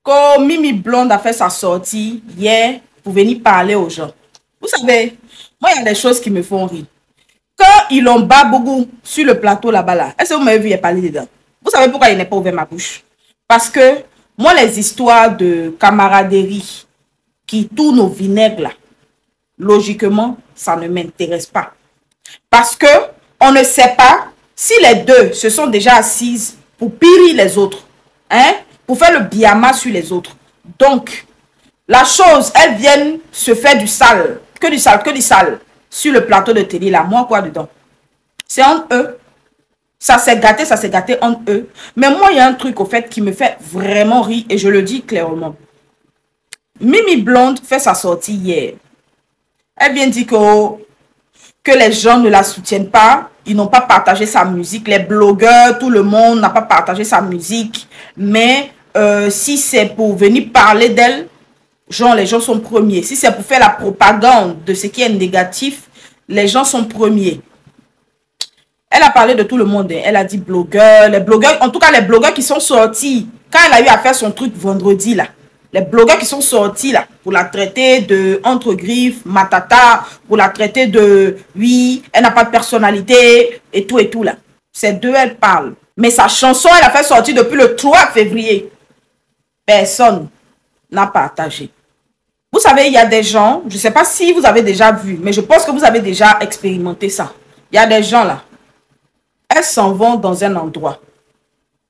Quand Mimi Blonde a fait sa sortie hier pour venir parler aux gens. Vous savez, moi, il y a des choses qui me font rire. Quand ils l'ont bas beaucoup sur le plateau là-bas, là, est-ce que vous m'avez vu y parler dedans? Vous savez pourquoi il n'est pas ouvert ma bouche? Parce que moi, les histoires de camaraderie qui tournent au vinaigre, là, logiquement, ça ne m'intéresse pas. Parce que on ne sait pas si les deux se sont déjà assises pour piller les autres, hein, pour faire le biama sur les autres. Donc, la chose, elles viennent se faire du sale, que du sale, sur le plateau de télé, là. Moi, quoi dedans? C'est entre eux. Ça s'est gâté entre eux. Mais moi, il y a un truc, au fait, qui me fait vraiment rire, et je le dis clairement. Mimi Blonde fait sa sortie hier. Elle vient dire que les gens ne la soutiennent pas. Ils n'ont pas partagé sa musique. Les blogueurs, tout le monde n'a pas partagé sa musique. Mais si c'est pour venir parler d'elle, genre, les gens sont premiers. Si c'est pour faire la propagande de ce qui est négatif, les gens sont premiers. Elle a parlé de tout le monde. Elle a dit blogueurs, les blogueurs, en tout cas les blogueurs qui sont sortis. Quand elle a eu à faire son truc vendredi là, les blogueurs qui sont sortis là, pour la traiter de entre-griffes, matata, pour la traiter de, oui, elle n'a pas de personnalité, et tout là. C'est d'eux, elle parle. Mais sa chanson, elle a fait sortir depuis le 3 février. Personne n'a partagé. Vous savez, il y a des gens, je ne sais pas si vous avez déjà vu, mais je pense que vous avez déjà expérimenté ça. Il y a des gens là, elles s'en vont dans un endroit.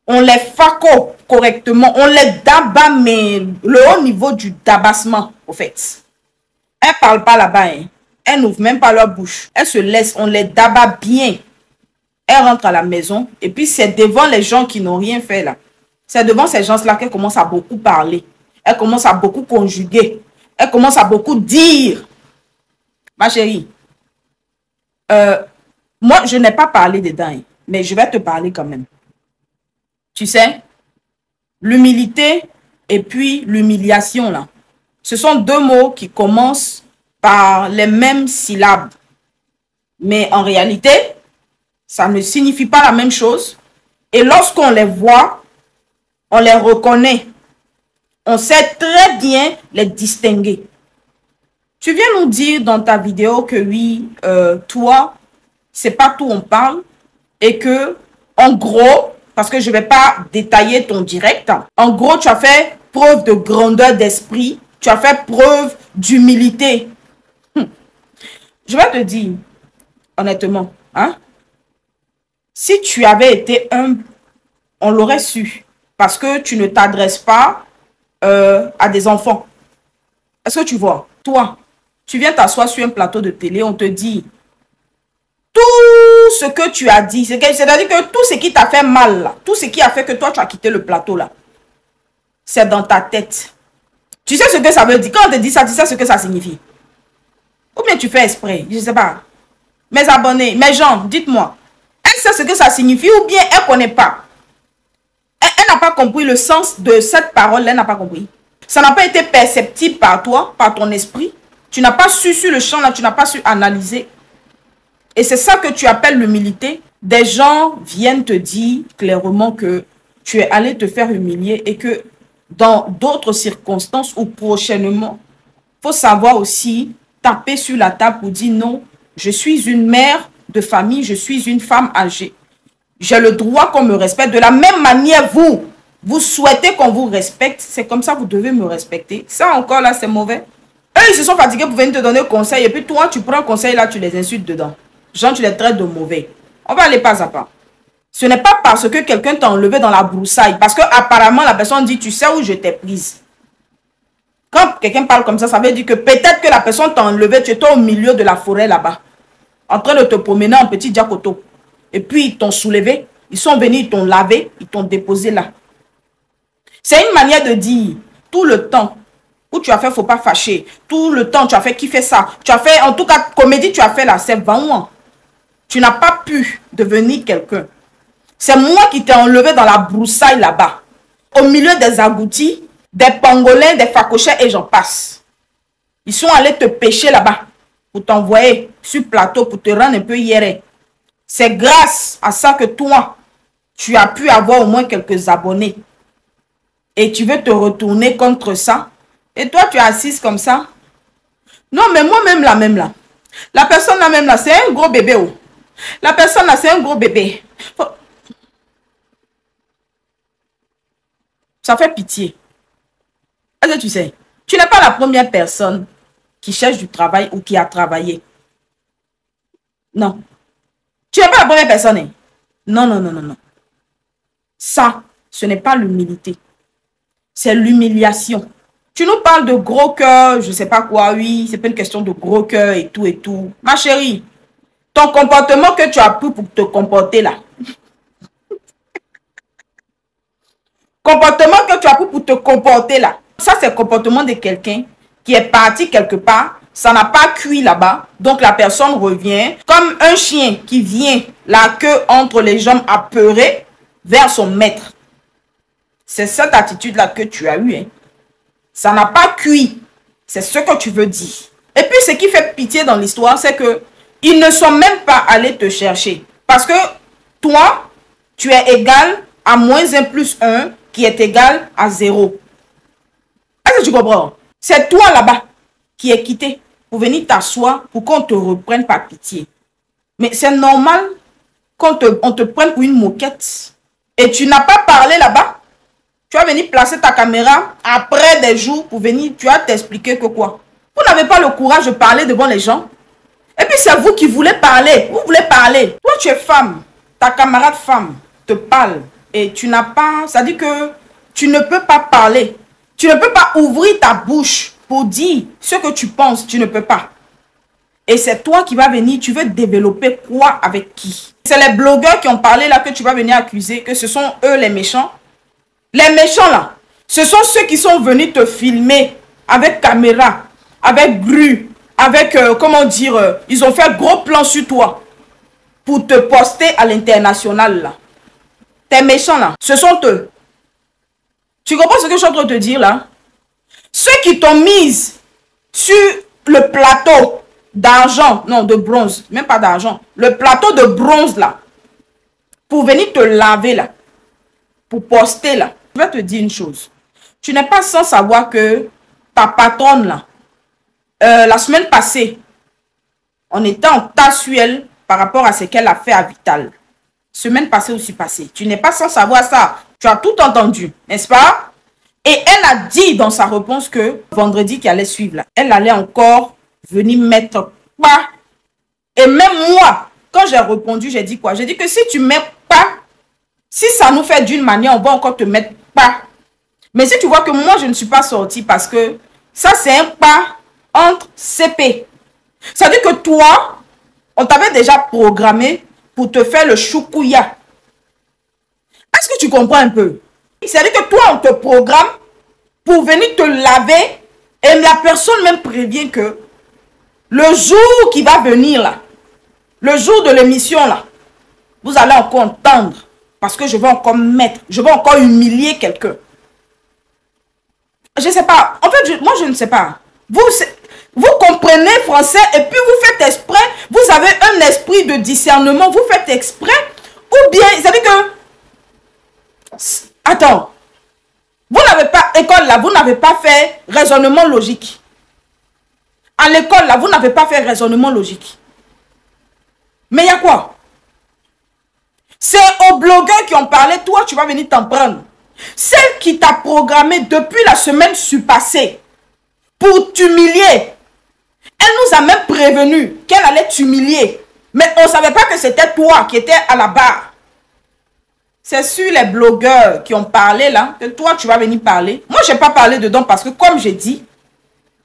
On les faco correctement, on les dabat, mais le haut niveau du tabassement, au fait. Elles ne parlent pas là-bas, hein. Elles n'ouvrent même pas leur bouche. Elles se laissent, on les dabat bien. Elles rentrent à la maison, et puis c'est devant les gens qui n'ont rien fait là. C'est devant ces gens-là qu'elles commencent à beaucoup parler. Elles commencent à beaucoup conjuguer. Elles commencent à beaucoup dire. Ma chérie, moi, je n'ai pas parlé dedans, hein, mais je vais te parler quand même. Tu sais, l'humilité et puis l'humiliation, là, ce sont deux mots qui commencent par les mêmes syllabes. Mais en réalité, ça ne signifie pas la même chose. Et lorsqu'on les voit, on les reconnaît. On sait très bien les distinguer. Tu viens nous dire dans ta vidéo que oui, toi, c'est pas tout on parle. Et que, en gros, parce que je ne vais pas détailler ton direct, en gros, tu as fait preuve de grandeur d'esprit. Tu as fait preuve d'humilité. Je vais te dire, honnêtement, hein, si tu avais été humble, on l'aurait su. Parce que tu ne t'adresses pas à des enfants. Est-ce que tu vois? Toi, tu viens t'asseoir sur un plateau de télé, on te dit tout ce que tu as dit, c'est-à-dire que tout ce qui t'a fait mal, là, tout ce qui a fait que toi, tu as quitté le plateau, là, c'est dans ta tête. Tu sais ce que ça veut dire? Quand on te dit ça, tu sais ce que ça signifie? Ou bien tu fais exprès, je ne sais pas. Mes abonnés, mes gens, dites-moi, elle sait ce que ça signifie ou bien elle ne connaît pas? Elle n'a pas compris le sens de cette parole, elle n'a pas compris. Ça n'a pas été perceptible par toi, par ton esprit. Tu n'as pas su sur le champ, là, tu n'as pas su analyser. Et c'est ça que tu appelles l'humilité. Des gens viennent te dire clairement que tu es allé te faire humilier et que dans d'autres circonstances ou prochainement, il faut savoir aussi taper sur la table pour dire non, je suis une mère de famille, je suis une femme âgée. J'ai le droit qu'on me respecte. De la même manière, vous souhaitez qu'on vous respecte. C'est comme ça que vous devez me respecter. Ça encore là, c'est mauvais. Eux, ils se sont fatigués pour venir te donner conseil. Et puis toi, tu prends un conseil là, tu les insultes dedans. Genre, tu les traites de mauvais. On va aller pas à pas. Ce n'est pas parce que quelqu'un t'a enlevé dans la broussaille. Parce que apparemment, la personne dit, tu sais où je t'ai prise. Quand quelqu'un parle comme ça veut dire que peut-être que la personne t'a enlevé, tu étais au milieu de la forêt là-bas. En train de te promener en petit diacoto. Et puis, ils t'ont soulevé. Ils sont venus, ils t'ont lavé. Ils t'ont déposé là. C'est une manière de dire, tout le temps où tu as fait, il ne faut pas fâcher. Tout le temps, tu as fait qui fait ça. Tu as fait, en tout cas, comédie, tu as fait là, c'est vraiment. Tu n'as pas pu devenir quelqu'un. C'est moi qui t'ai enlevé dans la broussaille là-bas. Au milieu des agoutis, des pangolins, des facochets et j'en passe. Ils sont allés te pêcher là-bas pour t'envoyer sur plateau, pour te rendre un peu hier. C'est grâce à ça que toi, tu as pu avoir au moins quelques abonnés. et tu veux te retourner contre ça. Et toi, tu es assise comme ça. Non, mais moi-même là, la personne là même là, c'est un gros bébé. Oh. La personne là, c'est un gros bébé. Ça fait pitié. Est-ce que tu sais, tu n'es pas la première personne qui cherche du travail ou qui a travaillé. Non. Tu n'es pas la première personne. Hein? Non, non, non, non, non. Ça, ce n'est pas l'humilité. C'est l'humiliation. Tu nous parles de gros cœur, je ne sais pas quoi, oui, c'est pas une question de gros cœur et tout et tout. Ma chérie, ton comportement que tu as pris pour te comporter là. Comportement que tu as pris pour te comporter là. Ça, c'est le comportement de quelqu'un qui est parti quelque part, ça n'a pas cuit là-bas, donc la personne revient comme un chien qui vient la queue entre les jambes apeuré vers son maître. C'est cette attitude-là que tu as eue. Hein. Ça n'a pas cuit. C'est ce que tu veux dire. Et puis, ce qui fait pitié dans l'histoire, c'est que ils ne sont même pas allés te chercher. Parce que toi, tu es égal à -1 plus 1 qui est égal à 0. Est-ce que tu comprends? C'est toi là-bas qui est quitté pour venir t'asseoir pour qu'on te reprenne par pitié. Mais c'est normal qu'on te prenne pour une moquette. Et tu n'as pas parlé là-bas. Tu vas venir placer ta caméra après des jours pour venir, tu vas t'expliquer que quoi. Vous n'avez pas le courage de parler devant les gens. Et puis c'est vous qui voulez parler. Vous voulez parler. Toi, tu es femme. Ta camarade femme te parle. Et tu n'as pas... Ça dit que tu ne peux pas parler. Tu ne peux pas ouvrir ta bouche pour dire ce que tu penses. Tu ne peux pas. Et c'est toi qui vas venir. Tu veux développer quoi avec qui? C'est les blogueurs qui ont parlé là que tu vas venir accuser que ce sont eux les méchants. Les méchants là, ce sont ceux qui sont venus te filmer avec caméra, avec grue, avec, comment dire, ils ont fait gros plan sur toi pour te poster à l'international là. Tes méchants là, ce sont eux. Tu comprends ce que je suis en train de te dire là? Ceux qui t'ont mise sur le plateau d'argent, non de bronze, même pas d'argent, le plateau de bronze là, pour venir te laver là, pour poster là. Je vais te dire une chose. Tu n'es pas sans savoir que ta patronne là, la semaine passée, on était en tasse sur elle par rapport à ce qu'elle a fait à Vital. Semaine passée aussi passée. Tu n'es pas sans savoir ça. Tu as tout entendu, n'est-ce pas? Et elle a dit dans sa réponse que vendredi qui allait suivre là, elle allait encore venir mettre pas. Et même moi, quand j'ai répondu, j'ai dit quoi? J'ai dit que si tu mets pas, si ça nous fait d'une manière, on va encore te mettre pas. Mais si tu vois que moi, je ne suis pas sortie parce que ça, c'est un pas entre CP. Ça veut dire que toi, on t'avait déjà programmé pour te faire le choukouya. Est-ce que tu comprends un peu? C'est-à-dire que toi, on te programme pour venir te laver et la personne même prévient que le jour qui va venir là, le jour de l'émission là, vous allez encore entendre. Parce que je vais encore mettre, je vais encore humilier quelqu'un. Je ne sais pas. En fait, moi, je ne sais pas. Vous comprenez français et puis vous faites exprès. Vous avez un esprit de discernement. Vous faites exprès. Ou bien, c'est-à-dire que... Attends. Vous n'avez pas, école là, vous n'avez pas fait raisonnement logique. À l'école là, vous n'avez pas fait raisonnement logique. Mais il y a quoi? C'est aux blogueurs qui ont parlé, toi, tu vas venir t'en prendre. Celle qui t'a programmé depuis la semaine surpassée pour t'humilier. Elle nous a même prévenu qu'elle allait t'humilier. Mais on ne savait pas que c'était toi qui étais à la barre. C'est sur les blogueurs qui ont parlé là, que toi, tu vas venir parler. Moi, je n'ai pas parlé dedans parce que, comme j'ai dit,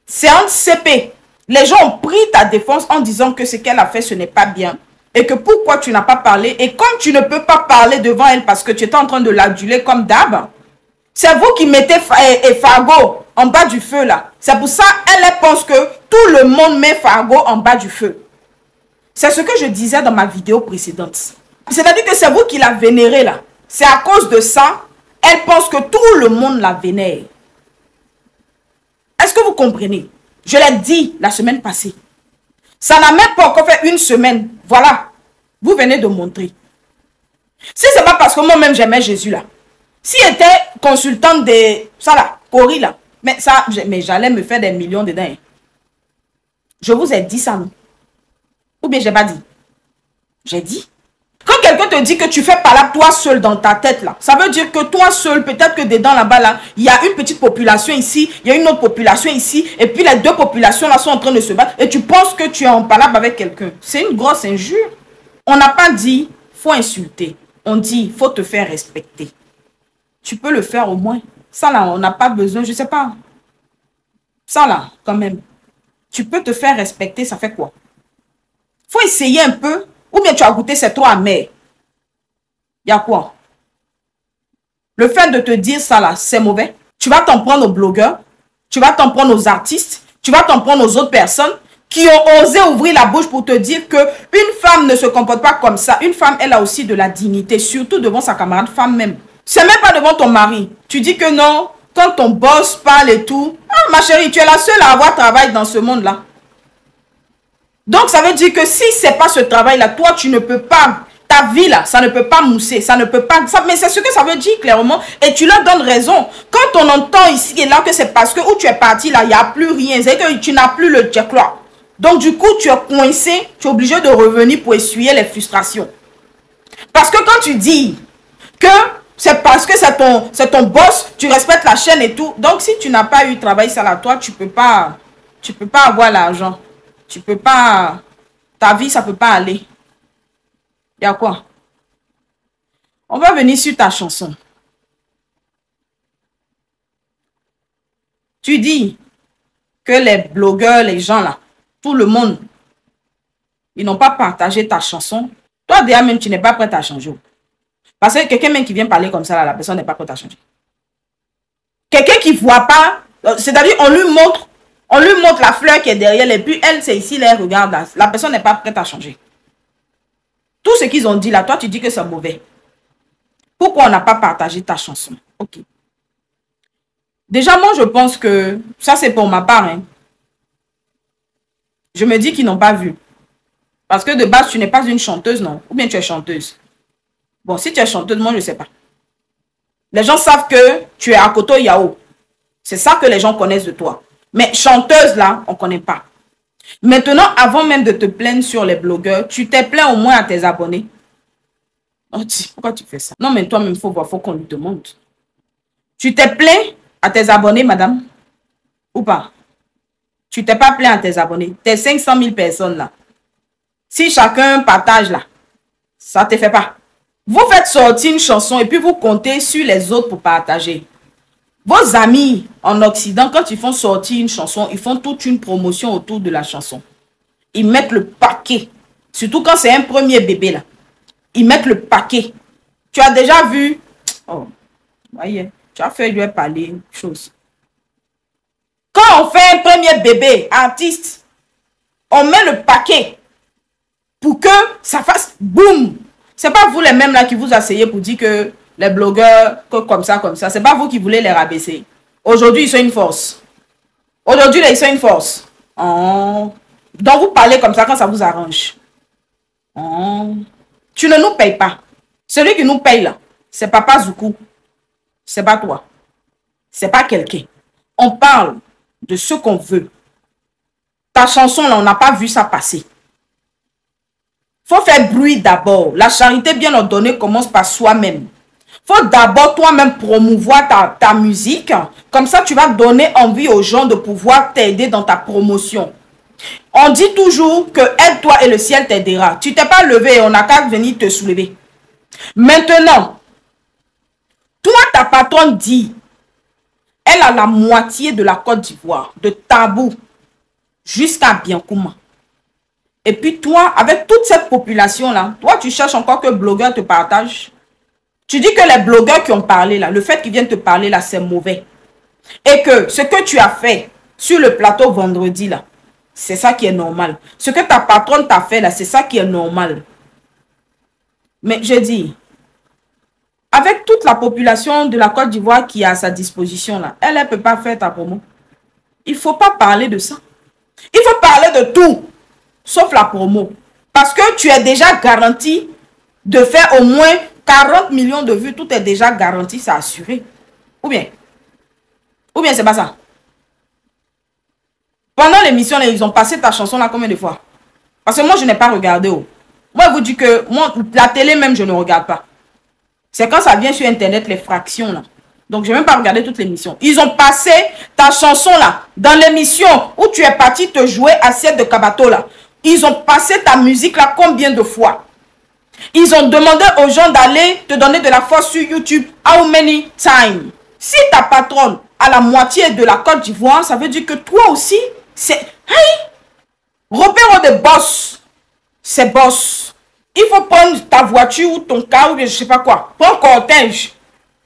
c'est un CP. Les gens ont pris ta défense en disant que ce qu'elle a fait, ce n'est pas bien. Et que pourquoi tu n'as pas parlé. Et comme tu ne peux pas parler devant elle parce que tu étais en train de l'aduler comme d'hab, c'est vous qui mettez Fargo en bas du feu là. C'est pour ça elle pense que tout le monde met Fargo en bas du feu. C'est ce que je disais dans ma vidéo précédente. C'est-à-dire que c'est vous qui la vénérez là. C'est à cause de ça, elle pense que tout le monde la vénère. Est-ce que vous comprenez? Je l'ai dit la semaine passée. Ça n'a même pas encore fait une semaine. Voilà. Vous venez de montrer. Si ce n'est pas parce que moi-même j'aimais Jésus là. S'il était consultante de... Ça là, Cori là. Mais ça, mais j'allais me faire des millions dedans. Hein. Je vous ai dit ça, non? Ou bien j'ai pas dit? J'ai dit. Quand quelqu'un te dit que tu fais pas là toi seul dans ta tête là, ça veut dire que toi seul, peut-être que dedans là-bas là, il y a une petite population ici, il y a une autre population ici, et puis les deux populations là sont en train de se battre, et tu penses que tu es en palabre avec quelqu'un. C'est une grosse injure. On n'a pas dit, faut insulter. On dit, faut te faire respecter. Tu peux le faire au moins. Ça là, on n'a pas besoin, je sais pas. Ça là, quand même. Tu peux te faire respecter, ça fait quoi? Faut essayer un peu. Ou bien tu as goûté, c'est trop amer. Il y a quoi? Le fait de te dire ça là, c'est mauvais. Tu vas t'en prendre aux blogueurs. Tu vas t'en prendre aux artistes. Tu vas t'en prendre aux autres personnes qui ont osé ouvrir la bouche pour te dire que une femme ne se comporte pas comme ça. Une femme, elle a aussi de la dignité, surtout devant sa camarade femme même. C'est même pas devant ton mari. Tu dis que non, quand ton boss parle et tout. Ah, ma chérie, tu es la seule à avoir travail dans ce monde-là. Donc, ça veut dire que si ce n'est pas ce travail-là, toi, tu ne peux pas, ta vie là, ça ne peut pas mousser, ça ne peut pas, mais c'est ce que ça veut dire clairement, et tu leur donnes raison. Quand on entend ici et là que c'est parce que où tu es parti là, il n'y a plus rien, c'est que tu n'as plus le check là. Donc, du coup, tu es coincé, tu es obligé de revenir pour essuyer les frustrations. Parce que quand tu dis que c'est parce que c'est ton boss, tu respectes la chaîne et tout, donc si tu n'as pas eu travail ça là, toi, tu peux pas avoir l'argent. Tu peux pas... Ta vie, ça peut pas aller. Il y a quoi? On va venir sur ta chanson. Tu dis que les blogueurs, les gens là, tout le monde, ils n'ont pas partagé ta chanson. Toi, déjà même, tu n'es pas prête à changer. Parce que quelqu'un même qui vient parler comme ça, là, la personne n'est pas prête à changer. Quelqu'un qui ne voit pas, c'est-à-dire on lui montre la fleur qui est derrière et puis elle, c'est ici, là, elle regarde là. La personne n'est pas prête à changer. Tout ce qu'ils ont dit là, toi, tu dis que c'est mauvais. Pourquoi on n'a pas partagé ta chanson? Ok. Déjà, moi, je pense que, ça c'est pour ma part, hein. Je me dis qu'ils n'ont pas vu. Parce que de base, tu n'es pas une chanteuse, non? Ou bien tu es chanteuse? Bon, si tu es chanteuse, moi, je ne sais pas. Les gens savent que tu es Akoto Yao. C'est ça que les gens connaissent de toi. Mais chanteuse, là, on ne connaît pas. Maintenant, avant même de te plaindre sur les blogueurs, tu t'es plaint au moins à tes abonnés. Oh, pourquoi tu fais ça? Non, mais toi-même, il faut voir, il faut qu'on lui demande. Tu t'es plaint à tes abonnés, madame? Ou pas? Tu t'es pas plaint à tes abonnés. Tes 500 000 personnes, là. Si chacun partage, là, ça ne te fait pas. Vous faites sortir une chanson et puis vous comptez sur les autres pour partager. Vos amis en Occident, quand ils font sortir une chanson, ils font toute une promotion autour de la chanson. Ils mettent le paquet. Surtout quand c'est un premier bébé là. Ils mettent le paquet. Tu as déjà vu... Oh, voyez, tu as fait lui parler chose. Quand on fait un premier bébé, artiste, on met le paquet pour que ça fasse boum. C'est pas vous les mêmes là qui vous asseyez pour dire que les blogueurs, que comme ça. C'est pas vous qui voulez les rabaisser. Aujourd'hui, ils sont une force. Aujourd'hui, ils sont une force. Oh. Donc, vous parlez comme ça quand ça vous arrange. Oh. Tu ne nous payes pas. Celui qui nous paye là, c'est Papa Zoukou. C'est pas toi. C'est pas quelqu'un. On parle de ce qu'on veut. Ta chanson là, on n'a pas vu ça passer. Faut faire bruit d'abord. La charité bien ordonnée commence par soi-même. Faut d'abord toi-même promouvoir ta musique. Comme ça, tu vas donner envie aux gens de pouvoir t'aider dans ta promotion. On dit toujours que aide-toi et le ciel t'aidera. Tu t'es pas levé, on n'a qu'à venir te soulever. Maintenant, toi, ta patronne dit, elle a la moitié de la Côte d'Ivoire, de Tabou jusqu'à Biancouma. Et puis toi, avec toute cette population-là, toi, tu cherches encore que blogueurs te partagent. Tu dis que les blogueurs qui ont parlé là, le fait qu'ils viennent te parler là, c'est mauvais. Et que ce que tu as fait sur le plateau vendredi là, c'est ça qui est normal. Ce que ta patronne t'a fait là, c'est ça qui est normal. Mais je dis, avec toute la population de la Côte d'Ivoire qui est à sa disposition là, elle ne peut pas faire ta promo. Il ne faut pas parler de ça. Il faut parler de tout, sauf la promo. Parce que tu es déjà garanti de faire au moins 40 millions de vues. Tout est déjà garanti, c'est assuré. Ou bien c'est pas ça. Pendant l'émission, ils ont passé ta chanson là combien de fois? Parce que moi, je n'ai pas regardé. Oh. Moi, je vous dis que moi, la télé même, je ne regarde pas. C'est quand ça vient sur Internet, les fractions là. Donc, je n'ai même pas regardé toute l'émission. Ils ont passé ta chanson là, dans l'émission où tu es parti te jouer assiette de Kabato là. Ils ont passé ta musique là combien de fois? Ils ont demandé aux gens d'aller te donner de la force sur YouTube. How many times? Si ta patronne a la moitié de la Côte d'Ivoire, ça veut dire que toi aussi, c'est... Hey! Repère de boss. C'est boss. Il faut prendre ta voiture ou ton car ou je sais pas quoi. Prends cortège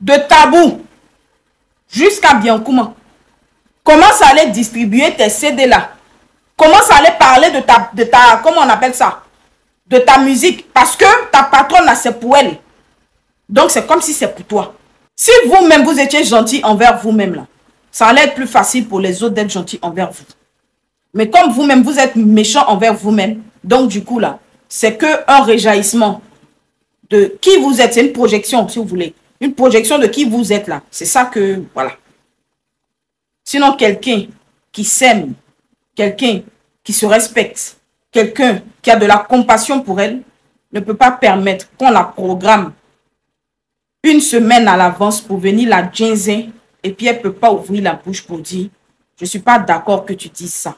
de Tabou jusqu'à Biancouma. Commence à aller distribuer tes CD là. Commence à aller parler de ta comment on appelle ça? De ta musique. Parce que ta patronne là, c'est pour elle. Donc c'est comme si c'est pour toi. Si vous-même vous étiez gentil envers vous-même là, ça allait être plus facile pour les autres d'être gentils envers vous. Mais comme vous-même vous êtes méchant envers vous-même, donc du coup là, c'est qu'un réjaillissement de qui vous êtes. C'est une projection si vous voulez. Une projection de qui vous êtes là. C'est ça que, voilà. Sinon quelqu'un qui s'aime, quelqu'un qui se respecte, quelqu'un qui a de la compassion pour elle, ne peut pas permettre qu'on la programme une semaine à l'avance pour venir la ginzer et puis elle ne peut pas ouvrir la bouche pour dire « Je ne suis pas d'accord que tu dises ça ».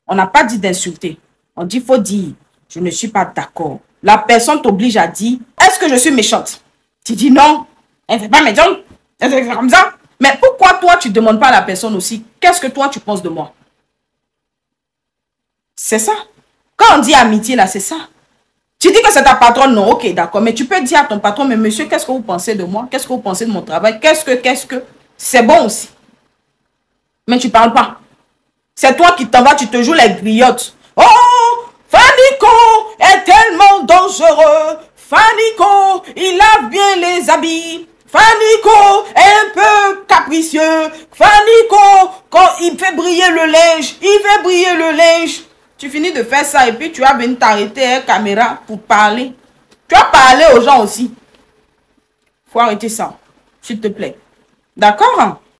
On n'a pas dit d'insulter. On dit « faut dire « Je ne suis pas d'accord ». La personne t'oblige à dire « Est-ce que je suis méchante ?» Tu dis « Non, elle ne fait pas méchante, elle fait comme ça ». Mais pourquoi toi, tu ne demandes pas à la personne aussi « Qu'est-ce que toi, tu penses de moi ?» C'est ça. Quand on dit amitié, là, c'est ça. Tu dis que c'est ta patronne, non, ok, d'accord. Mais tu peux dire à ton patron, mais monsieur, qu'est-ce que vous pensez de moi? Qu'est-ce que vous pensez de mon travail? Qu'est-ce que... C'est bon aussi. Mais tu ne parles pas. C'est toi qui t'en vas, tu te joues les griottes. Oh, Fanico est tellement dangereux. Fanico, il lave bien les habits. Fanico est un peu capricieux. Fanico, quand il fait briller le linge, il fait briller le linge. Tu finis de faire ça et puis tu vas venir t'arrêter à la caméra pour parler. Tu vas parler aux gens aussi. Il faut arrêter ça, s'il te plaît. D'accord?